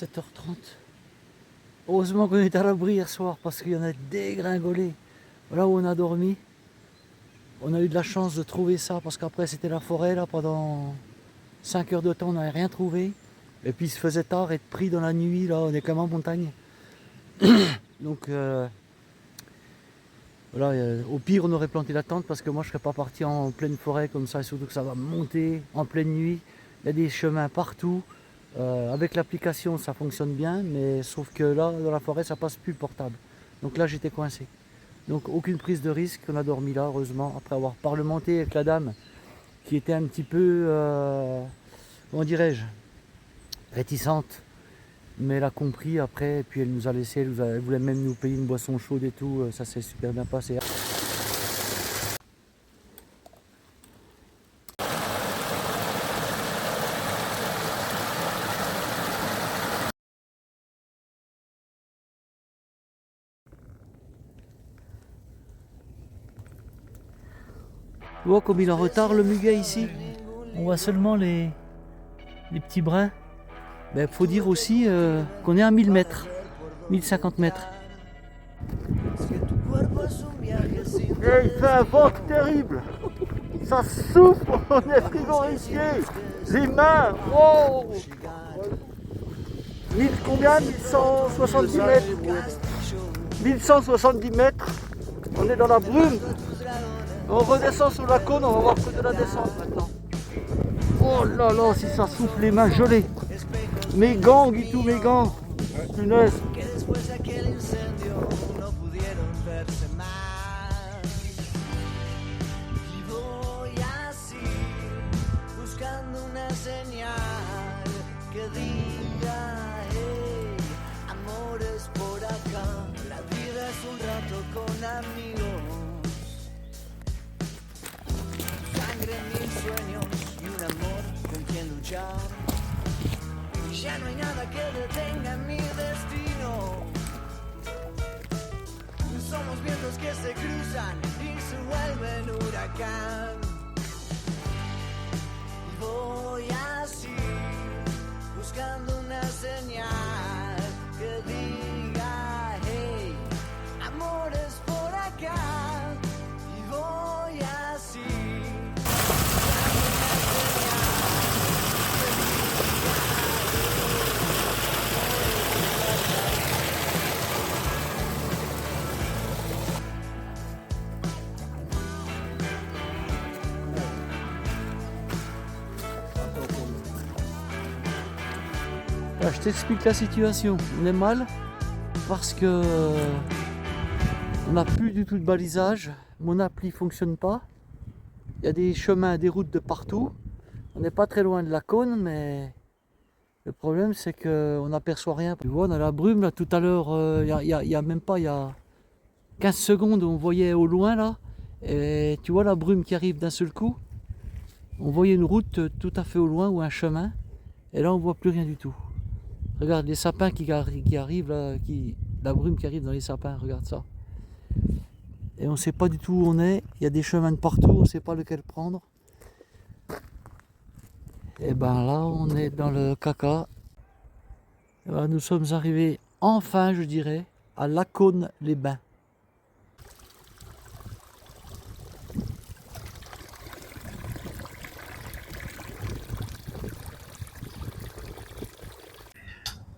7h30. Heureusement qu'on est à l'abri hier soir parce qu'il y en a dégringolé. Là où on a dormi, on a eu de la chance de trouver ça parce qu'après c'était la forêt là pendant 5 heures de temps, on n'avait rien trouvé. Et puis il se faisait tard, être pris dans la nuit, là on est comme en montagne. Donc voilà, au pire on aurait planté la tente parce que moi je serais pas parti en pleine forêt comme ça, surtout que ça va monter en pleine nuit. Il y a des chemins partout. Avec l'application ça fonctionne bien, mais sauf que là dans la forêt ça passe plus le portable. Donc là j'étais coincé. Donc aucune prise de risque, on a dormi là heureusement, après avoir parlementé avec la dame qui était un petit peu, comment dirais-je, réticente. Mais elle a compris après, et puis elle nous a laissé, elle voulait même nous payer une boisson chaude et tout, ça s'est super bien passé. Tu vois comme il est en retard le muguet ici. On voit seulement les petits brins. Il faut dire aussi qu'on est à 1000 mètres, 1050 mètres. Et il fait un vent terrible. Ça souffle, on est frigorifié. Les mains, oh 1000 combien 1170 mètres. 1170 mètres. On est dans la brume. On redescend sur la cône, on va voir que de la descente maintenant. Oh là là, si ça souffle les mains gelées. Mes gants, Guitou, mes gants. Punaise. Ya no hay nada que detenga mi destino. Somos vientos que se cruzan y se vuelven huracán. Voy así, buscando una señal que diga, hey, amor es por acá. Y voy así. Je t'explique la situation. On est mal parce que on n'a plus du tout de balisage. Mon appli fonctionne pas. Il y a des chemins, des routes de partout. On n'est pas très loin de la cône, mais le problème c'est qu'on n'aperçoit rien. Tu vois, on a la brume là tout à l'heure. Il y a même pas, il y a 15 secondes, on voyait au loin là. Et tu vois la brume qui arrive d'un seul coup. On voyait une route tout à fait au loin ou un chemin. Et là on voit plus rien du tout. Regarde les sapins qui arrivent là, la brume qui arrive dans les sapins, regarde ça. Et on ne sait pas du tout où on est, il y a des chemins de partout, on ne sait pas lequel prendre. Et ben là on est dans le caca. Et ben, nous sommes arrivés enfin je dirais à Lacaune-les-Bains.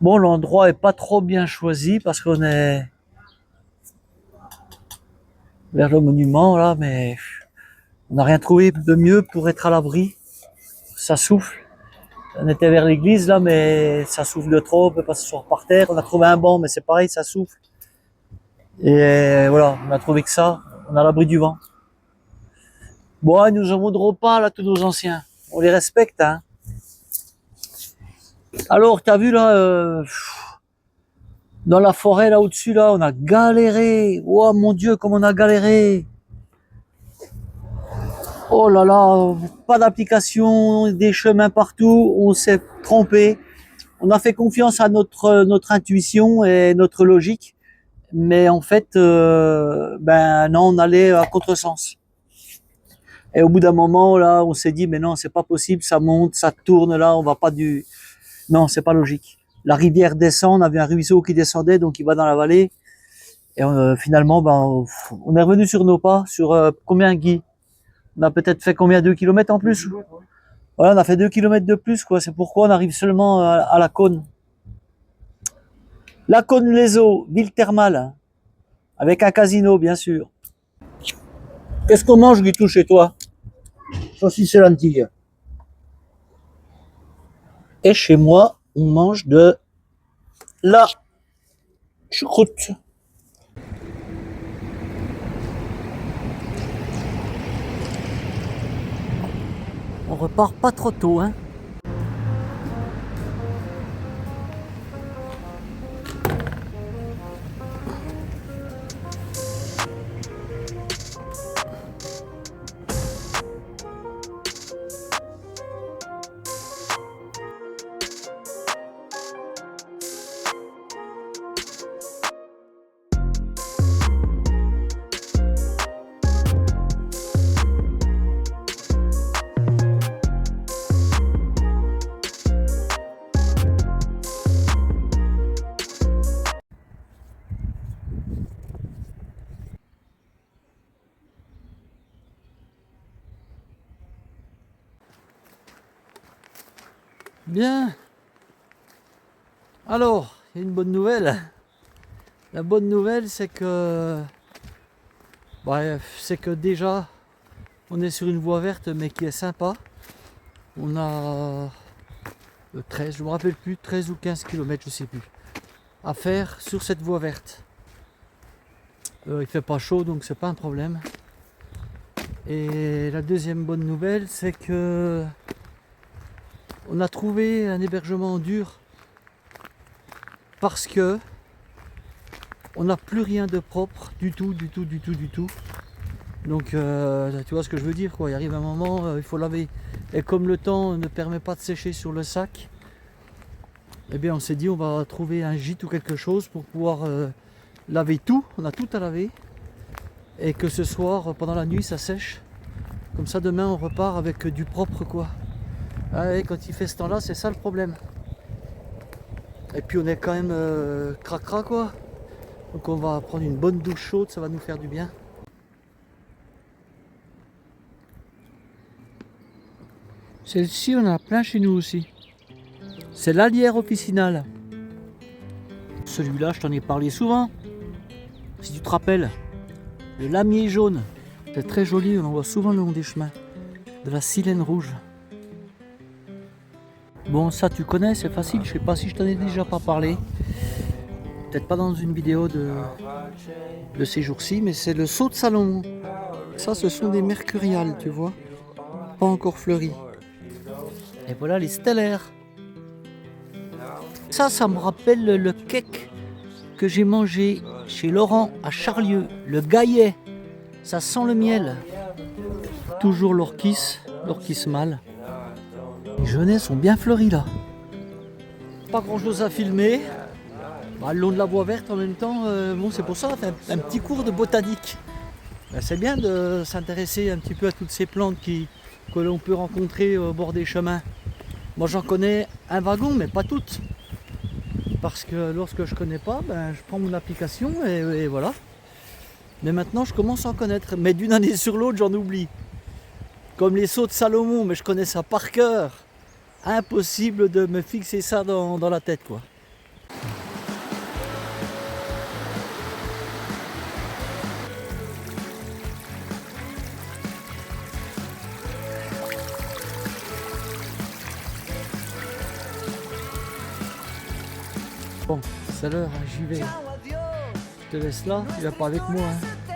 Bon, l'endroit est pas trop bien choisi parce qu'on est vers le monument là, mais on n'a rien trouvé de mieux pour être à l'abri. Ça souffle. On était vers l'église là, mais ça souffle de trop, on peut pas s'asseoir par terre. On a trouvé un banc, mais c'est pareil, ça souffle. Et voilà, on a trouvé que ça, on est à l'abri du vent. Bon, ils nous en voudront pas là, tous nos anciens. On les respecte, hein. Alors, t'as vu là, dans la forêt là au-dessus là, on a galéré. Oh mon Dieu, comme on a galéré. Oh là là, pas d'application, des chemins partout, on s'est trompé. On a fait confiance à notre intuition et notre logique, mais en fait, ben non, on allait à contresens. Et au bout d'un moment, là, on s'est dit, mais non, c'est pas possible, ça monte, ça tourne là, on va pas du... Non, c'est pas logique. la rivière descend, on avait un ruisseau qui descendait, donc il va dans la vallée. Et finalement, ben, on est revenu sur nos pas. Sur combien, Guy? On a peut-être fait combien, 2 kilomètres en plus? Voilà, on a fait 2 kilomètres de plus, quoi. C'est pourquoi on arrive seulement à la Cône. La Cône-les-Eaux, ville thermale, avec un casino, bien sûr. Qu'est-ce qu'on mange, Guitou, chez toi? Saucisse et lentilles. Et chez moi, on mange de la choucroute. On repart pas trop tôt, hein. Bien. Alors, il y a une bonne nouvelle. La bonne nouvelle, c'est que, déjà, on est sur une voie verte, mais qui est sympa. On a 13, je me rappelle plus, 13 ou 15 km, je sais plus, à faire sur cette voie verte. Il fait pas chaud, donc c'est pas un problème. Et la deuxième bonne nouvelle, c'est que on a trouvé un hébergement dur parce que on n'a plus rien de propre du tout. Donc tu vois ce que je veux dire, quoi. Il arrive un moment, il faut laver. Et comme le temps ne permet pas de sécher sur le sac, eh bien on s'est dit on va trouver un gîte ou quelque chose pour pouvoir laver tout. On a tout à laver. Et que ce soir, pendant la nuit, ça sèche. Comme ça demain on repart avec du propre, quoi. Ah, et quand il fait ce temps-là, c'est ça le problème. Et puis on est quand même cracra, quoi. Donc on va prendre une bonne douche chaude, ça va nous faire du bien. Celle-ci, on en a plein chez nous aussi. C'est l'alière officinale. Celui-là, je t'en ai parlé souvent. Si tu te rappelles, le lamier jaune. C'est très joli, on en voit souvent le long des chemins. De la silène rouge. Bon, ça tu connais, c'est facile, je sais pas si je t'en ai déjà pas parlé. Peut-être pas dans une vidéo de ces jours-ci, mais c'est le saut de Salomon. Ça, ce sont des mercuriales, tu vois. Pas encore fleuris. Et voilà les stellaires. Ça me rappelle le cake que j'ai mangé chez Laurent à Charlieu, le Gaillet. Ça sent le miel. Toujours l'orchis mâle. Les genêts sont bien fleuris là. Pas grand chose à filmer. Le long de la voie verte en même temps, bon, c'est pour ça on fait un petit cours de botanique. C'est bien de s'intéresser un petit peu à toutes ces plantes que l'on peut rencontrer au bord des chemins. Moi j'en connais un wagon, mais pas toutes. Parce que lorsque je connais pas, je prends mon application et voilà. Mais maintenant je commence à en connaître. Mais d'une année sur l'autre, j'en oublie. Comme les sauts de Salomon, mais je connais ça par cœur. Impossible de me fixer ça dans la tête, quoi. Bon, c'est l'heure, hein, j'y vais. Je te laisse là, tu viens pas avec moi. Hein.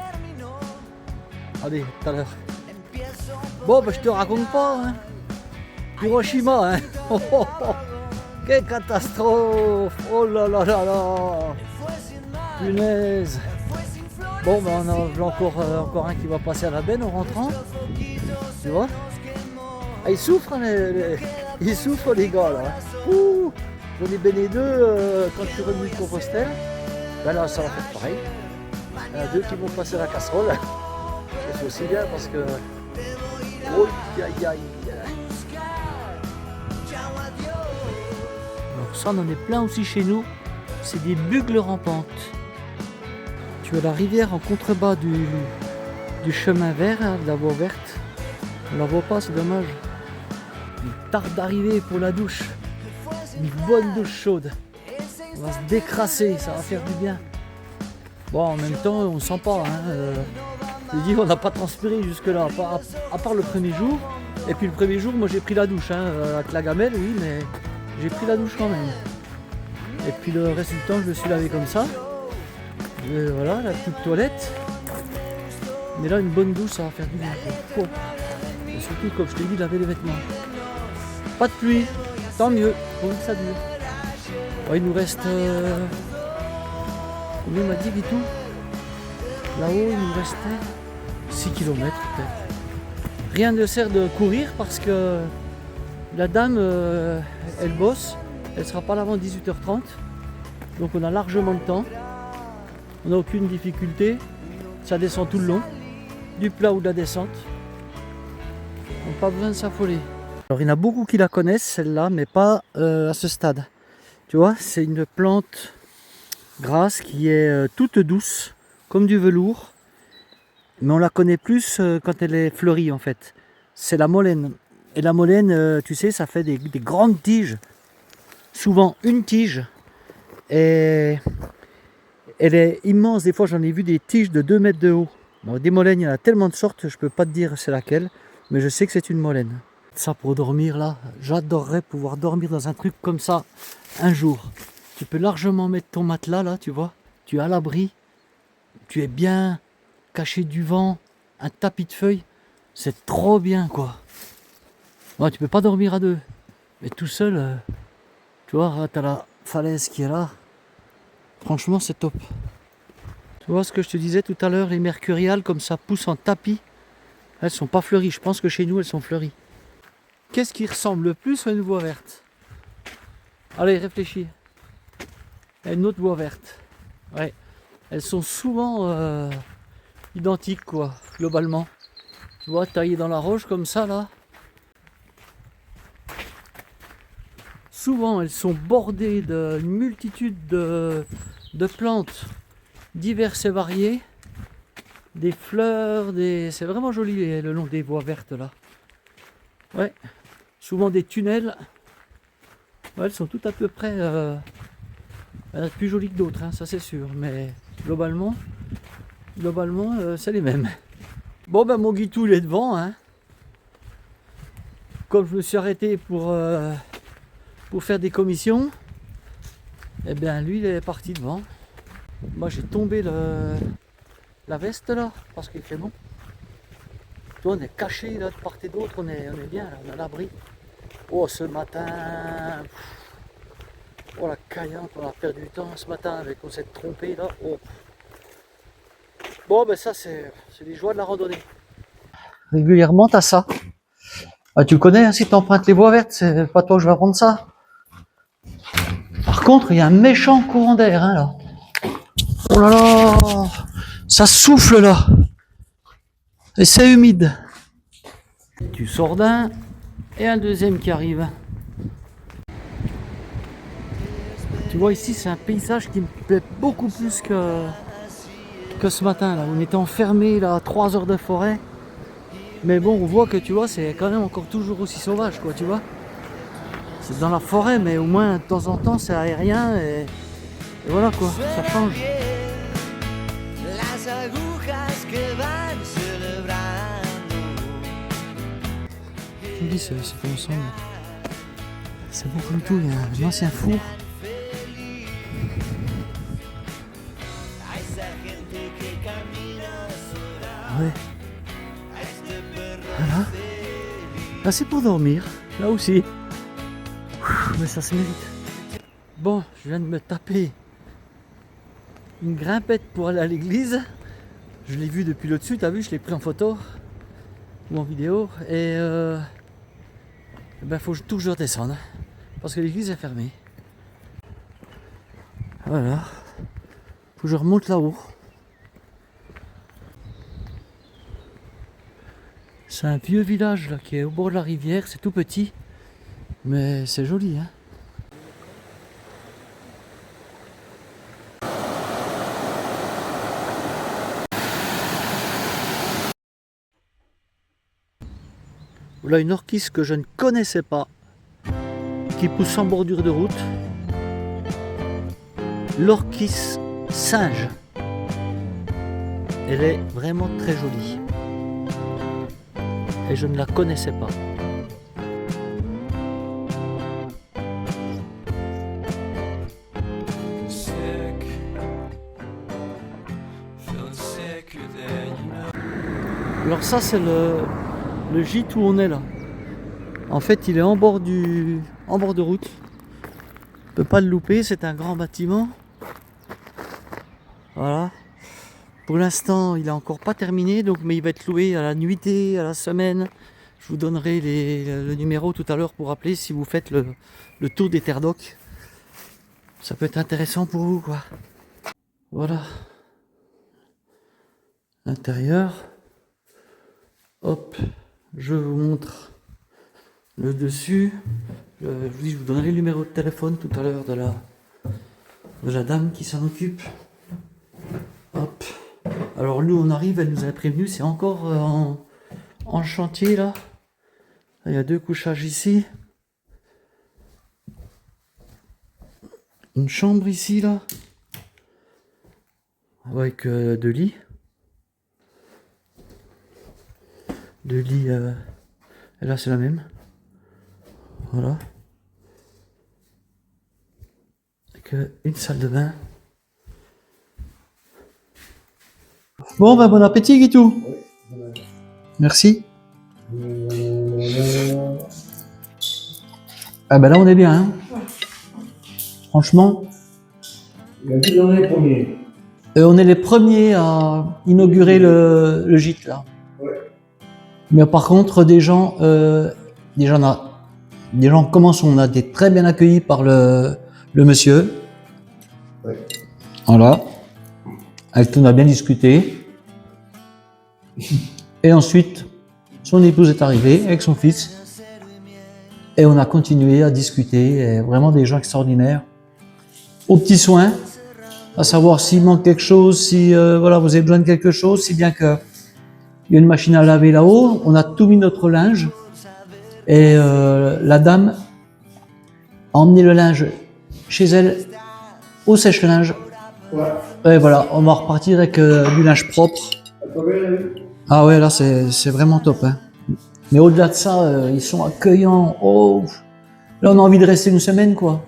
Allez, tout à l'heure. Bon, je te raconte pas. Hein. Hiroshima, hein. Oh, oh, oh. Quelle catastrophe. Oh là là là là. Punaise. Bon, on a encore un qui va passer à la benne en rentrant. Tu vois. Ah, ils souffrent, hein, ils souffrent les gars là. Ouh. J'en ai baigné deux quand je suis revenu de Compostelle. Là, ça va faire pareil. Il y en a deux qui vont passer à la casserole. C'est aussi bien parce que... Oh, aïe, aïe. Alors ça on en est plein aussi chez nous, c'est des bugles rampantes. Tu as la rivière en contrebas du chemin vert, hein, de la voie verte. On la voit pas, c'est dommage. Il tarde d'arriver pour la douche. Une bonne douche chaude. On va se décrasser, ça va faire du bien. Bon, en même temps, on sent pas. Je dis, on n'a pas transpiré jusque-là, à part le premier jour. Et puis le premier jour, moi j'ai pris la douche, avec la gamelle, oui, mais j'ai pris la douche quand même. Et puis le reste du temps, je me suis lavé comme ça. Et voilà, la petite toilette. Mais là, une bonne douche, ça va faire du bien. Oh. Et surtout, comme je t'ai dit, laver les vêtements. Pas de pluie, tant mieux, pour que ça dure. Bon, il nous reste... combien m'a dit Guitou? Là-haut, il nous restait 6 km peut-être. Rien ne sert de courir parce que la dame, elle bosse. Elle ne sera pas là avant 18h30. Donc on a largement le temps. On n'a aucune difficulté. Ça descend tout le long. Du plat ou de la descente. On n'a pas besoin de s'affoler. Alors il y en a beaucoup qui la connaissent celle-là, mais pas à ce stade. Tu vois, c'est une plante grasse qui est toute douce, comme du velours. Mais on la connaît plus quand elle est fleurie en fait. C'est la molène. Et la molène, tu sais, ça fait des grandes tiges. Souvent une tige. Et elle est immense. Des fois j'en ai vu des tiges de 2 mètres de haut. Bon, des molènes, il y en a tellement de sortes, je peux pas te dire c'est laquelle. Mais je sais que c'est une molène. Ça pour dormir là, j'adorerais pouvoir dormir dans un truc comme ça un jour. Tu peux largement mettre ton matelas là, tu vois. Tu es à l'abri. Tu es bien caché du vent, un tapis de feuilles, c'est trop bien quoi. Ouais, tu peux pas dormir à deux, mais tout seul, tu vois, tu as la falaise qui est là. Franchement, c'est top. Tu vois ce que je te disais tout à l'heure, les mercuriales comme ça poussent en tapis, elles sont pas fleuries. Je pense que chez nous elles sont fleuries. Qu'est-ce qui ressemble le plus à une voie verte? Allez, réfléchis. Il y a une autre voie verte. Ouais, elles sont souvent identiques quoi, globalement. Tu vois, taillées dans la roche comme ça là. Souvent elles sont bordées d'une multitude de plantes diverses et variées. Des fleurs, c'est vraiment joli le long des voies vertes là. Ouais, souvent des tunnels. Ouais, elles sont toutes à peu près plus jolies que d'autres, hein, ça c'est sûr. Mais globalement c'est les mêmes. Bon ben mon Guitou il est devant, hein. Comme je me suis arrêté pour faire des commissions, et bien lui il est parti devant. Moi j'ai tombé la veste là parce qu'il fait bon. Toi, on est caché là de part et d'autre, on est bien là, on est à l'abri. Oh ce matin, oh la caillante, on a perdu du temps ce matin avec on s'est trompé là. Oh. Bon ben ça c'est les joies de la randonnée. Régulièrement t'as ça. Ah, tu connais, hein, si tu empruntes les voies vertes, c'est pas toi que je vais apprendre ça. Par contre, il y a un méchant courant d'air hein, là. Oh là là, ça souffle là. Et c'est humide. Tu sors d'un et un deuxième qui arrive. Tu vois ici, c'est un paysage qui me plaît beaucoup plus que ce matin là. On était enfermés là, 3 heures de forêt. Mais bon, on voit que tu vois, c'est quand même encore toujours aussi sauvage, quoi, tu vois. C'est dans la forêt, mais au moins de temps en temps, c'est aérien et voilà quoi, ça change. Je me dis, c'est comme ça. C'est beau comme tout, il y a un ancien four. Ouais. Voilà. Là c'est pour dormir, là aussi. Mais ça se mérite. Bon, je viens de me taper une grimpette pour aller à l'église. Je l'ai vu depuis le dessus, t'as vu, je l'ai pris en photo ou en vidéo. Et ben faut tout que je redescende parce que l'église est fermée. Voilà. Faut que je remonte là-haut. C'est un vieux village là qui est au bord de la rivière, c'est tout petit, mais c'est joli hein. Voilà une orchis que je ne connaissais pas, qui pousse en bordure de route. L'orchis singe. Elle est vraiment très jolie. Et je ne la connaissais pas. Alors ça c'est le gîte où on est là. En fait il est en bord de route. On peut pas le louper, c'est un grand bâtiment. Voilà. Pour l'instant il est encore pas terminé, donc, mais il va être loué à la nuitée, à la semaine. Je vous donnerai le numéro tout à l'heure pour appeler si vous faites le tour des terres d'oc. Ça peut être intéressant pour vous quoi. Voilà. L'intérieur. Hop, je vous montre le dessus. Je vous dis, je vous donnerai le numéro de téléphone tout à l'heure de la dame qui s'en occupe. Hop. Alors nous on arrive, elle nous avait prévenu, c'est encore en chantier là. Il y a 2 couchages ici. Une chambre ici là. Avec 2 lits. 2 lits, et là c'est la même. Voilà. Avec une salle de bain. Bon, ben bon appétit, Guitou. Merci. Ah ben là on est bien. Hein. Franchement. On est les premiers. On est les premiers à inaugurer le gîte là. Mais par contre, des gens commencent, on a été très bien accueillis par le monsieur. Ouais. Voilà. Avec qui on a bien discuté. Et ensuite, son épouse est arrivée avec son fils. Et on a continué à discuter. Et vraiment des gens extraordinaires. Aux petits soins, à savoir s'il manque quelque chose, si voilà, vous avez besoin de quelque chose, si bien que il y a une machine à laver là-haut, on a tout mis notre linge et la dame a emmené le linge chez elle au sèche-linge. Ouais. Et voilà, on va repartir avec du linge propre. Ah ouais, là c'est vraiment top. Hein. Mais au-delà de ça, ils sont accueillants. Oh, là on a envie de rester une semaine quoi.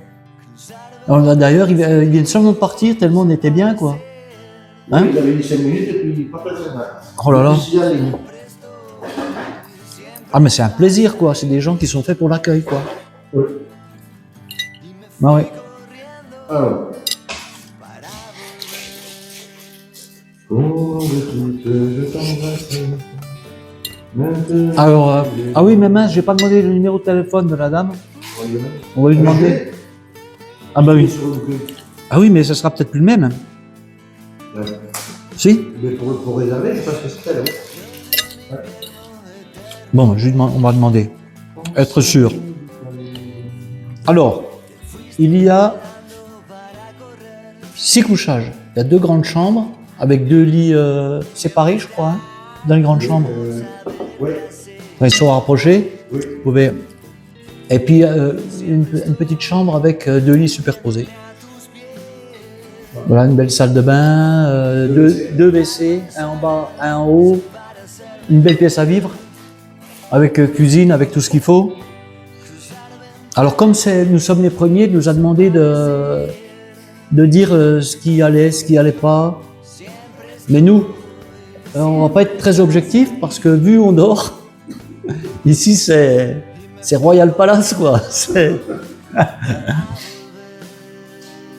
D'ailleurs, ils viennent seulement de partir tellement on était bien quoi. Hein? Il avait dit 5 minutes et puis pas très mal. Oh là là. Ah mais c'est un plaisir quoi, c'est des gens qui sont faits pour l'accueil quoi. Oui. Ah ouais. Alors. Oh, je t'embrasse. Alors, ah oui mais mince, j'ai pas demandé le numéro de téléphone de la dame. On va lui demander. Ah bah oui. Ah oui mais ce sera peut-être plus le même. Ouais. Si? Mais pour réserver, je pense que c'est elle. Ouais. Bon, on va demander. Être sûr. Alors, il y a 6 couchages. Il y a 2 grandes chambres avec 2 lits séparés, je crois, hein, dans les grandes chambres. Oui. Ils sont rapprochés. Oui. Vous pouvez. Et puis une petite chambre avec 2 lits superposés. Voilà, une belle salle de bain, 2 WC, un en bas, un en haut, une belle pièce à vivre, avec cuisine, avec tout ce qu'il faut. Alors comme nous sommes les premiers, il nous a demandé de dire ce qui allait pas. Mais nous, on va pas être très objectif parce que vu où on dort, ici c'est Royal Palace quoi.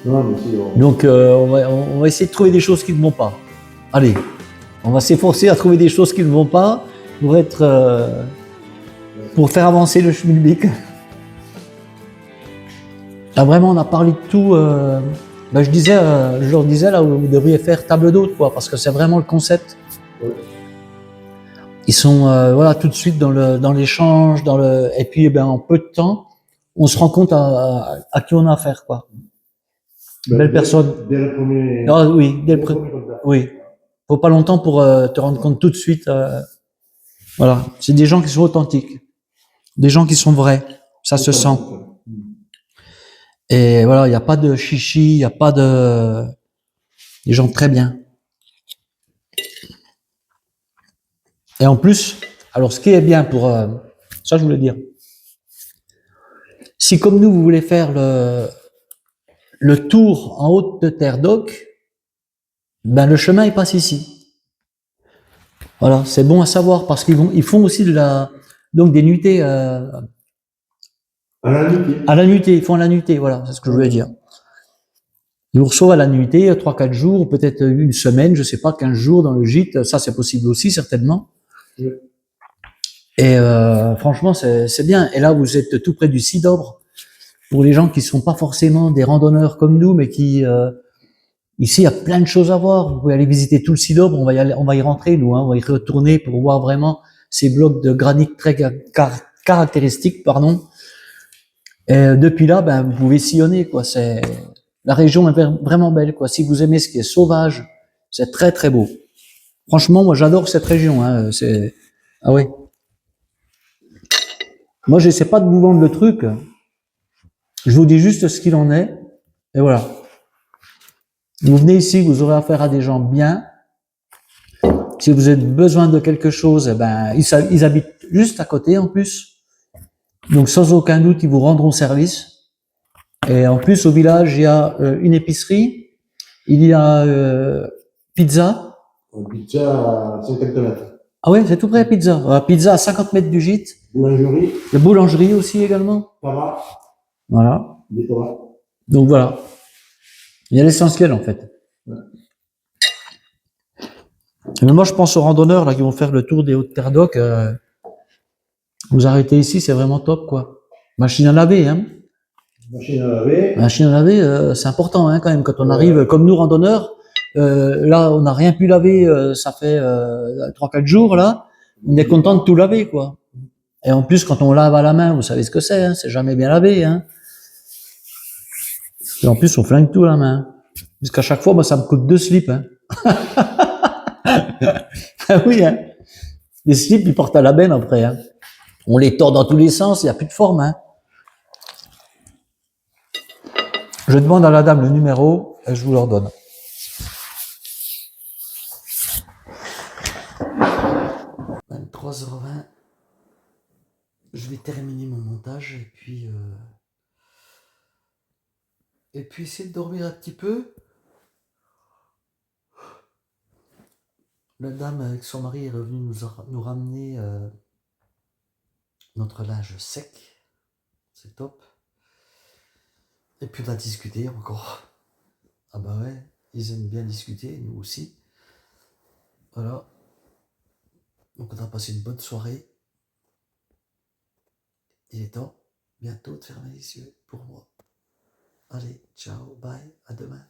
Non, mais si, Donc on va essayer de trouver des choses qui ne vont pas. Allez, on va s'efforcer à trouver des choses qui ne vont pas pour faire avancer le schmilblick. Là vraiment on a parlé de tout. Je leur disais là où vous devriez faire table d'hôte quoi, parce que c'est vraiment le concept. Ouais. Ils sont voilà tout de suite dans l'échange, et puis en peu de temps, on se rend compte à qui on a affaire quoi. Belle personne. Dès le premier. Ah, oui, dès le premier contact. oui. Faut pas longtemps pour te rendre compte tout de suite. Voilà, c'est des gens qui sont authentiques. Des gens qui sont vrais, ça se sent. Et voilà, il n'y a pas de chichi, il n'y a pas de... Des gens très bien. Et en plus, alors ce qui est bien pour... ça, je voulais dire. Si comme nous, vous voulez faire le tour en haute de Terre d'Oc, ben le chemin il passe ici. Voilà, c'est bon à savoir parce ils font aussi donc des nuitées À la nuit. à la nuitée, ils font à la nuitée, voilà, c'est ce que je voulais dire. Ils vous reçoivent à la nuitée, 3-4 jours, peut-être une semaine, je sais pas, 15 jours dans le gîte, ça c'est possible aussi, certainement. Oui. Et franchement, c'est bien. Et là, vous êtes tout près du Cidobre. Pour les gens qui sont pas forcément des randonneurs comme nous, mais qui ici il y a plein de choses à voir. Vous pouvez aller visiter tout le Cidobre. On va y rentrer nous, hein, on va y retourner pour voir vraiment ces blocs de granit très caractéristiques, pardon. Et depuis là, ben vous pouvez sillonner quoi. C'est la région est vraiment belle quoi. Si vous aimez ce qui est sauvage, c'est très très beau. Franchement, moi j'adore cette région. Hein. C'est ah ouais. Moi, j'essaie pas de vous vendre le truc. Je vous dis juste ce qu'il en est. Et voilà. Vous venez ici, vous aurez affaire à des gens bien. Si vous avez besoin de quelque chose, eh ben, ils habitent juste à côté en plus. Donc, sans aucun doute, ils vous rendront service. Et en plus, au village, il y a une épicerie. Il y a pizza. Pizza à 50 mètres. Ah ouais, c'est tout près, pizza. Pizza à 50 mètres du gîte. Boulangerie. La boulangerie aussi également. Tabac. Voilà. Des tabacs. Donc voilà. Il y a l'essentiel en fait. Ouais. Mais moi, je pense aux randonneurs là qui vont faire le tour des Hautes-Terres d'Oc. Vous arrêtez ici, c'est vraiment top quoi. Machine à laver, hein. Machine à laver. Machine à laver, c'est important hein, quand même. Quand on arrive comme nous randonneurs, là, on n'a rien pu laver. Ça fait 3-4 jours là. On est content de tout laver quoi. Et en plus, quand on lave à la main, vous savez ce que c'est. Hein, c'est jamais bien lavé. Hein. Et en plus, on flingue tout à la main. Jusqu'à chaque fois, moi, ça me coûte 2 slips. Hein. Ah oui, hein. Les slips, ils portent à la benne après. Hein. On les tord dans tous les sens, il n'y a plus de forme. Hein. Je demande à la dame le numéro et je vous le redonne. « 23h20. Je vais terminer mon montage et puis essayer de dormir un petit peu. La dame avec son mari est revenue nous ramener notre linge sec. C'est top. Et puis on a discuté encore. Ah bah ouais, ils aiment bien discuter, nous aussi. Voilà. Donc on a passé une bonne soirée. Il est temps bientôt de fermer les yeux pour moi. Allez, ciao, bye, à demain.